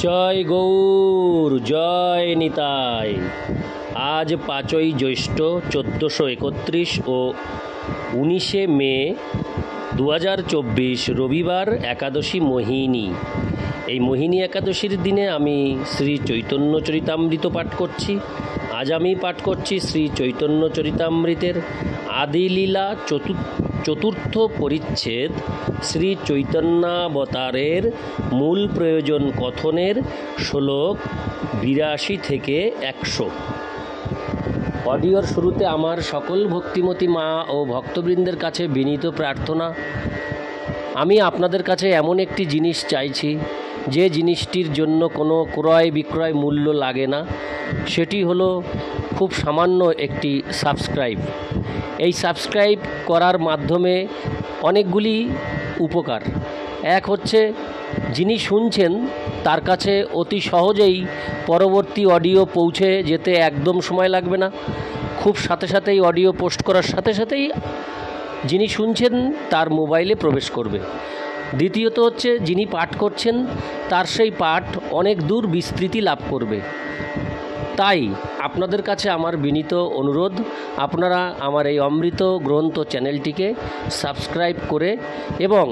জয় গৌর, জয় নিতাই। আজ 5ই জ্যৈষ্ঠ 1431 ও 19শে মে 2024 রবিবার, একাদশী মোহিনী। এই মোহিনী একাদশীর দিনে আমি শ্রী চৈতন্য চরিতামৃত পাঠ করছি। আজ আমি পাঠ করছি শ্রী চৈতন্য চরিতামৃতের আদিলীলা চতুর্থ পরিচ্ছেদ, শ্রী চৈতন্যাবতারের মূল প্রয়োজন কথনের শ্লোক 82 থেকে 100। অডিওর শুরুতে আমার সকল ভক্তিমতী মা ও ভক্তবৃন্দের কাছে বিনীত প্রার্থনা, আমি আপনাদের কাছে এমন একটি জিনিস চাইছি যে জিনিসটির জন্য কোনো ক্রয় বিক্রয় মূল্য লাগে না। সেটি হলো খুব সামান্য একটি সাবস্ক্রাইব। এই সাবস্ক্রাইব করার মাধ্যমে অনেকগুলি উপকার। এক হচ্ছে, যিনি শুনছেন তার কাছে অতি সহজেই পরবর্তী অডিও পৌঁছে যেতে একদম সময় লাগবে না। খুব সাথে সাথেই অডিও পোস্ট করার সাথে সাথেই যিনি শুনছেন তার মোবাইলে প্রবেশ করবে। দ্বিতীয়ত হচ্ছে, যিনি পাঠ করছেন তার সেই পাঠ অনেক দূর বিস্তৃতি লাভ করবে। তাই আপনাদের কাছে আমার বিনীত অনুরোধ, আপনারা আমার এই অমৃত গ্রন্থ চ্যানেলটিকে সাবস্ক্রাইব করে এবং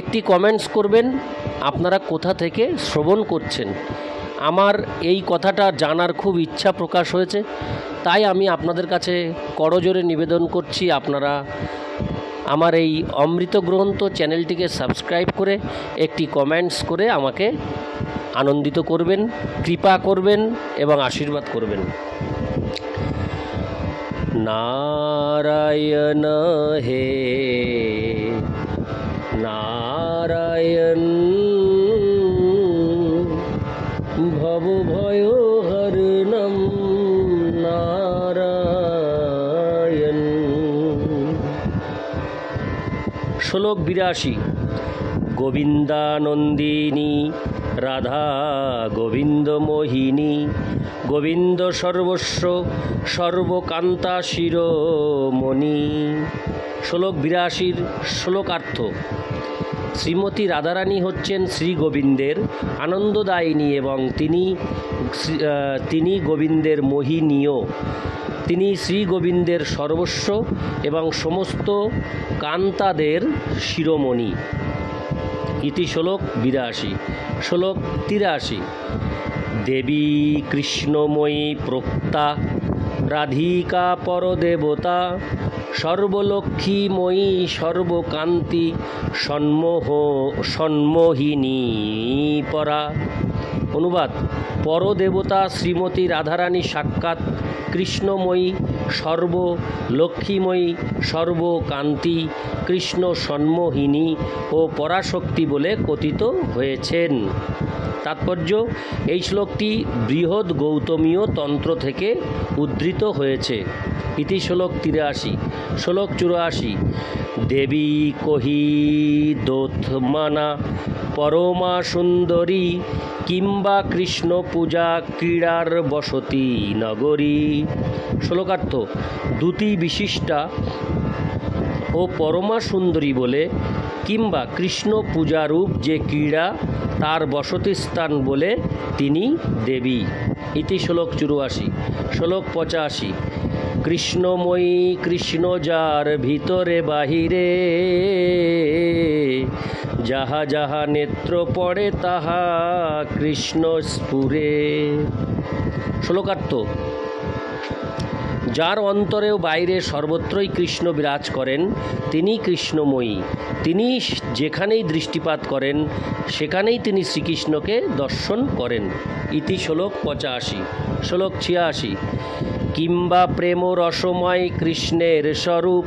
একটি কমেন্টস করবেন আপনারা কোথা থেকে শ্রবণ করছেন। আমার এই কথাটা জানার খুব ইচ্ছা প্রকাশ হয়েছে, তাই আমি আপনাদের কাছে করজোরে নিবেদন করছি, আপনারা আমার এই অমৃত গ্রন্থ চ্যানেলটিকে সাবস্ক্রাইব করে একটি কমেন্টস করে আমাকে আনন্দিত করবেন, কৃপা করবেন এবং আশীর্বাদ করবেন। নারায়ণ হে নারায়ণ, ভবভয় হরণম নারায়ণ। শ্লোক 82। গোবিন্দানন্দিনী রাধা গোবিন্দ মোহিনী, গোবিন্দ সর্বস্ব সর্বকান্তা শিরোমণি। শ্লোক 82 শ্লোকার্থ। শ্রীমতী রাধারানী হচ্ছেন শ্রী গোবিন্দের আনন্দদায়িনী এবং তিনি গোবিন্দের মোহিনীও। তিনি শ্রী গোবিন্দের সর্বস্ব এবং সমস্ত কান্তাদের শিরোমণি। ইতি শ্লোক 82। শ্লোক 83। দেবী কৃষ্ণময়ী প্রোক্তা রাধিকা পরদেবতা, সর্বলক্ষ্মীময়ী সর্বকান্তি সন্মোহিনী পরা। অনুবাদ: পরদেবতা শ্রীমতী রাধারানী সাক্ষাৎ কৃষ্ণময়ী, সর্বলক্ষ্মীময়ী, সর্বকান্তি, কৃষ্ণ সন্মোহিনী ও পরাশক্তি বলে কথিত হয়েছেন। তাৎপর্য: এই শ্লোকটি বৃহৎ গৌতমীয় তন্ত্র থেকে উদ্ধৃত হয়েছে। ইতি শ্লোক 83। শ্লোক 84। দেবী কহি দোথমানা পরমা সুন্দরী, কিংবা কৃষ্ণ পূজা ক্রীড়ার বসতি নগরী। শ্লোকার্থ: দ্যুতি বিশিষ্টা ও পরমা সুন্দরী বলে, কিংবা কৃষ্ণ পূজারূপ যে ক্রীড়া তার বসতি স্থান বলে তিনি দেবী। ইতি শ্লোক 84। শ্লোক 85। কৃষ্ণময়ী কৃষ্ণ যার ভিতরে বাহিরে, যাহা যাহা নেত্র পড়ে তাহা কৃষ্ণ স্ফুরে। শ্লোকার্থ: যার অন্তরে ও বাইরে সর্বত্রই কৃষ্ণ বিরাজ করেন তিনি কৃষ্ণময়ী। তিনি যেখানেই দৃষ্টিপাত করেন সেখানেই তিনি শ্রীকৃষ্ণকে দর্শন করেন। ইতি শ্লোক 85। শ্লোক 86। কিংবা প্রেম রসময় কৃষ্ণের স্বরূপ,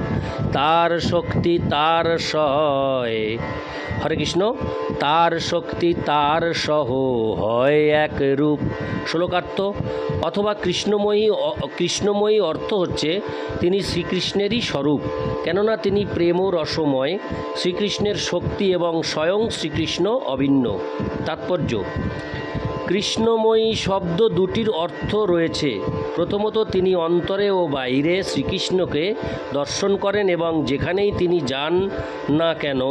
তার শক্তি তার সহায়। হরে কৃষ্ণ। তার শক্তি তার সহ হয় এক রূপ। শ্লোকার্থ: অথবা কৃষ্ণময়ী অর্থ হচ্ছে তিনি শ্রীকৃষ্ণেরই স্বরূপ, কেননা তিনি প্রেম রসময়, শ্রীকৃষ্ণের শক্তি এবং স্বয়ং শ্রীকৃষ্ণ অভিন্ন। তাৎপর্য: কৃষ্ণময়ী শব্দ দুটির অর্থ রয়েছে। প্রথমত, তিনি অন্তরে ও বাইরে শ্রীকৃষ্ণকে দর্শন করেন এবং যেখানেই তিনি যান না কেন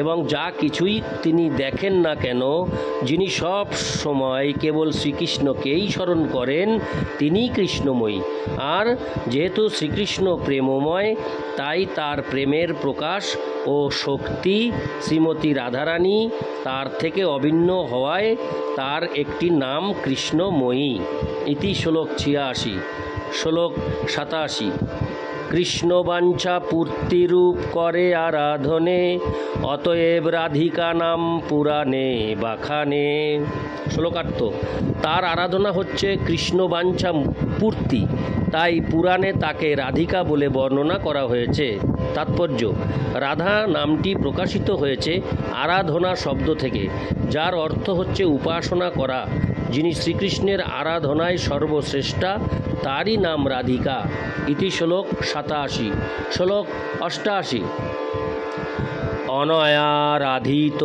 এবং যা কিছুই তিনি দেখেন না কেন, যিনি সব সময় কেবল শ্রীকৃষ্ণকেই স্মরণ করেন, তিনিই কৃষ্ণময়ী। আর যেহেতু শ্রীকৃষ্ণ প্রেমময়, তাই তার প্রেমের প্রকাশ ও শক্তি শ্রীমতী রাধারানী তার থেকে অভিন্ন হওয়ায় তার একটি নাম কৃষ্ণময়ী। ইতি শ্লোক 86। শ্লোক 87। কৃষ্ণবাঞ্ছা পূর্তিরূপ করে আরাধনে, অতএব রাধিকা নাম পুরাণে বাখানে। শ্লোকার্থ: তার আরাধনা হচ্ছে কৃষ্ণবাঞ্ছা পূর্তি, তাই পুরাণে তাকে রাধিকা বলে বর্ণনা করা হয়েছে। তাৎপর্য: রাধা নামটি প্রকাশিত হয়েছে আরাধনা শব্দ থেকে, যার অর্থ হচ্ছে উপাসনা করা। যিনি শ্রীকৃষ্ণের আরাধনায় সর্বশ্রেষ্ঠা, তারই নাম রাধিকা। ইতি শ্লোক 87। শ্লোক 88। অনয়া রাধিত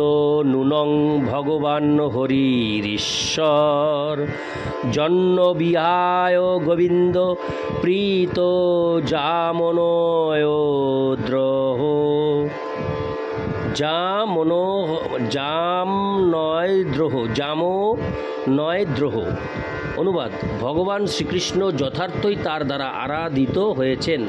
নুনং ভগবান হরিশ্বর, জন্য বিহায় গোবিন্দ প্রীত জামনয় দ্রোহ। জামনয় দ্রোহ। অনুবাদ: ভগবান শ্রীকৃষ্ণ যথার্থই তার দ্বারা আরাধিত হয়েছেন,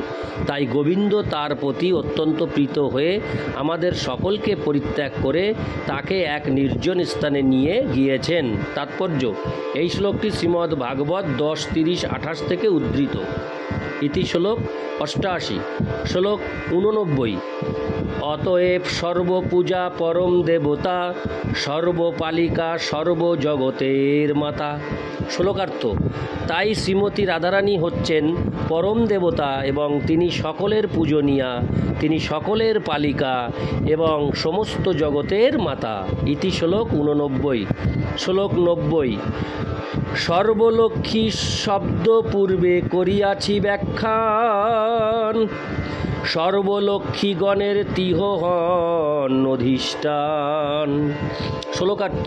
তাই গোবিন্দ তার প্রতি অত্যন্ত প্রীত হয়ে আমাদের সকলকে পরিত্যাগ করে তাকে এক নির্জন স্থানে নিয়ে গিয়েছেন। তাৎপর্য: এই শ্লোকটি শ্রীমদ্ ভাগবত 10:30-28 থেকে উদ্ধৃত। ইতি শ্লোক 88। শ্লোক 89। অতএব সর্বপূজা পরম দেবতা, সর্বপালিকা সর্বজগতের মাতা। শ্লোকার্থ: তাই শ্রীমতী রাধারানী হচ্ছেন পরম দেবতা এবং তিনি সকলের পূজনীয়া, তিনি সকলের পালিকা এবং সমস্ত জগতের মাতা। ইতি শ্লোক 89। শ্লোক 90। সর্বলক্ষ্মী শব্দ পূর্বে করিয়াছি ব্যাখ্যান, সর্বলক্ষ্মীগণের তিহ হন অধিষ্ঠান। শ্লোকার্থ: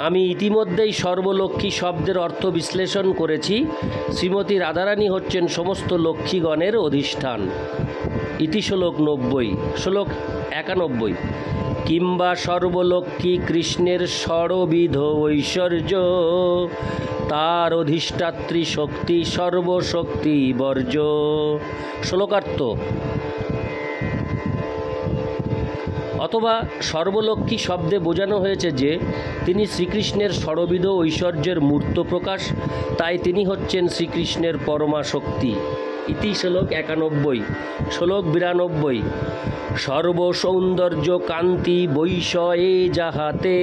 আমি ইতিমধ্যেই সর্বলক্ষ্মী শব্দের অর্থ বিশ্লেষণ করেছি। শ্রীমতী রাধারানী হচ্ছেন সমস্ত লক্ষ্মীগণের অধিষ্ঠান। ইতি শ্লোক 90। শ্লোক 91। কিংবা সর্বলক্ষ্মী কৃষ্ণের ষড়বিধ ঐশ্বর্য, তার অধিষ্ঠাত্রী শক্তি সর্বশক্তি বর্জ্য। শ্লোকার্থ: অথবা সর্বলক্ষ্মী শব্দে বোঝানো হয়েছে যে তিনি শ্রীকৃষ্ণের ষড়বিধ ঐশ্বর্যের মূর্ত প্রকাশ, তাই তিনি হচ্ছেন শ্রীকৃষ্ণের পরমা শক্তি। ইতি শ্লোক 91। শ্লোক 92। সর্বসৌন্দর্য কান্তি বৈষয়ে যাহাতে,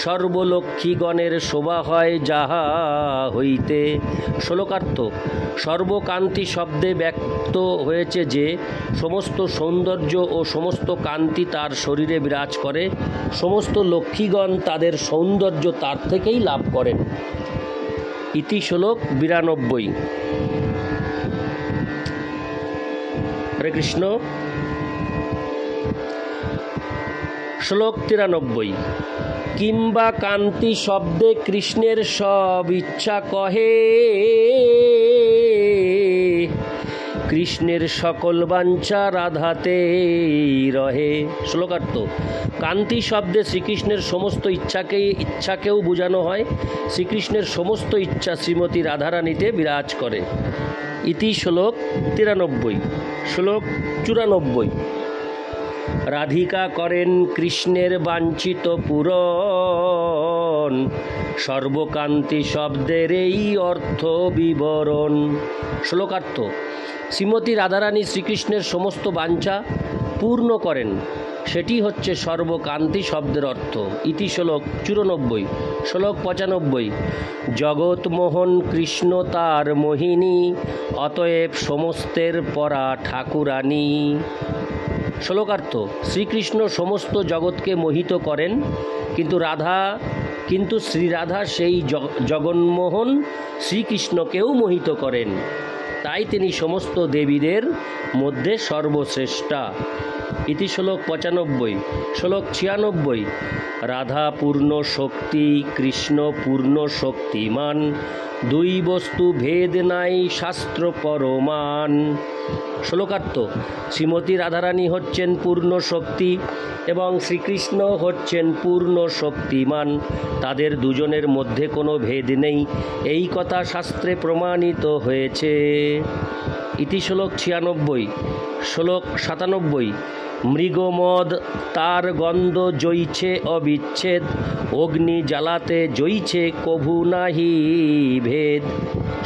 সর্বলক্ষ্মীগণের শোভা হয় যাহা হইতে। শ্লোকার্থ: সর্বকান্তি শব্দে ব্যক্ত হয়েছে যে সমস্ত সৌন্দর্য ও সমস্ত কান্তি তার শরীরে বিরাজ করে, সমস্ত লক্ষ্মীগণ তাদের সৌন্দর্য তার থেকেই লাভ করেন। ইতি শ্লোক 92। হরে কৃষ্ণ। শ্লোক 93। কিংবা কান্তি শব্দে কৃষ্ণের সব ইচ্ছা কহে, কৃষ্ণের সকল বাঞ্ছা রাধাতে রহে। শ্লোকার্থ: কান্তি শব্দে শ্রীকৃষ্ণের সমস্ত ইচ্ছাকেও বোঝানো হয়। শ্রীকৃষ্ণের সমস্ত ইচ্ছা শ্রীমতী রাধারানীতে বিরাজ করে। ইতি শ্লোক 93। শ্লোক 94। রাধিকা করেন কৃষ্ণের বাঞ্ছিত পূরণ, সর্বকান্তি শব্দের এই অর্থ বিবরণ। শ্লোকার্থ: শ্রীমতী রাধারানী শ্রীকৃষ্ণের সমস্ত বাঞ্ছা পূর্ণ করেন, সেটি হচ্ছে সর্বকান্তি শব্দের অর্থ। ইতি শ্লোক 94। শ্লোক 95। জগৎমোহন কৃষ্ণ তার মোহিনী, অতএব সমস্তের পরা ঠাকুরানী। শ্লোকার্থ: শ্রীকৃষ্ণ সমস্ত জগৎকে মোহিত করেন, কিন্তু শ্রীরাধা সেই জগন্মোহন শ্রীকৃষ্ণকেও মোহিত করেন, তাই তিনি সমস্ত দেবীদের মধ্যে সর্বশ্রেষ্ঠা। ইতি শ্লোক 95। শ্লোক 96। রাধা পূর্ণ শক্তি, কৃষ্ণ পূর্ণ শক্তিমান, দুই বস্তু ভেদ নাই শাস্ত্র পরমান। শ্লোকার্থ: শ্রীমতী রাধারানী হচ্ছেন পূর্ণ শক্তি এবং শ্রীকৃষ্ণ হচ্ছেন পূর্ণ শক্তিমান। তাদের দুজনের মধ্যে কোনো ভেদ নেই, এই কথা শাস্ত্রে প্রমাণিত হয়েছে। ইতি শ্লোক 96। শ্লোক 97। মৃগমদ তার গন্ধ জইছে অবিচ্ছেদ, অগ্নি জ্বালাতে জইছে কভু নাহি ভেদ।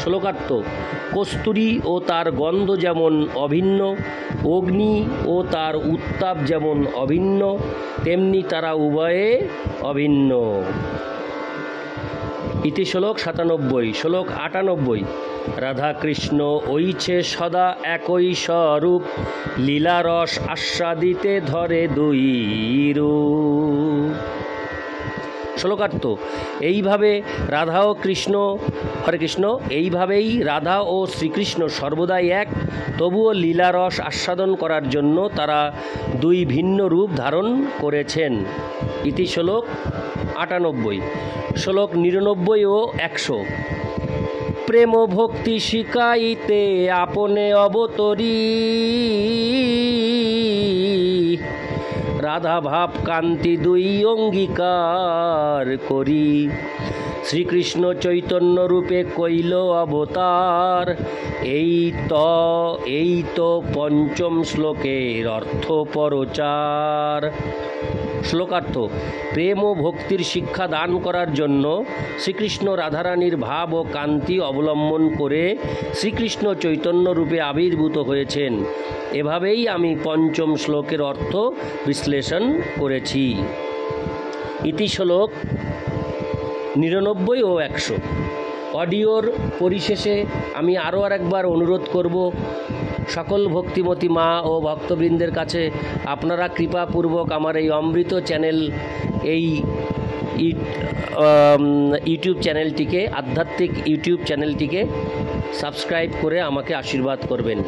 শ্লোকার্থ: কস্তুরী ও তার গন্ধ যেমন অভিন্ন, অগ্নি ও তার উত্তাপ যেমন অভিন্ন, তেমনি তারা উভয়ে অভিন্ন। ইতি শ্লোক 97। শ্লোক 98। রাধা কৃষ্ণ ঐছে সদা একই স্বরূপ, লীলারস আস্বাদিতে ধরে দুই রূপ। শ্লোকার্থ: এইভাবে রাধা ও কৃষ্ণ, হরে কৃষ্ণ, এইভাবেই রাধা ও শ্রীকৃষ্ণ সর্বদাই এক, তবুও লীলারস আস্বাদন করার জন্য তারা দুই ভিন্ন রূপ ধারণ করেছেন। ইতি শ্লোক 98। শ্লোক 99 ও 100। প্রেম ভক্তি শিখাইতে আপনে অবতরী, রাধা ভাব কান্তি দুই অঙ্গীকার করি, শ্রীকৃষ্ণ চৈতন্য রূপে কইল অবতার, এই তো পঞ্চম শ্লোকের অর্থ পরচার। শ্লোকার্থ: প্রেম ও ভক্তির শিক্ষা দান করার জন্য শ্রীকৃষ্ণ রাধারানীর ভাব ও কান্তি অবলম্বন করে শ্রীকৃষ্ণ চৈতন্য রূপে আবির্ভূত হয়েছেন। এভাবেই আমি পঞ্চম শ্লোকের অর্থ বিশ্লেষণ করেছি। ইতি শ্লোক 99 ও 100। অডিওর পরিশেষে আমি আরও একবার অনুরোধ করব, সকল ভক্তিমতী মা ও ভক্তবৃন্দের কাছে আপনারা কৃপাপূর্বক আমার এই অমৃত চ্যানেল, এই ইউটিউব চ্যানেলটিকে, আধ্যাত্মিক ইউটিউব চ্যানেলটিকে সাবস্ক্রাইব করে আমাকে আশীর্বাদ করবেন।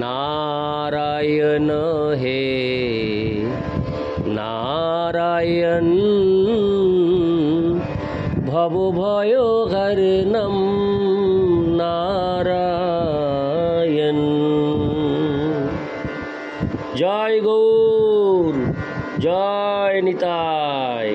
নারায়ণ হে নারায়ণ, ভব ভয় হরণম নারায়ণ। জয় গৌর, জয় নিতাই।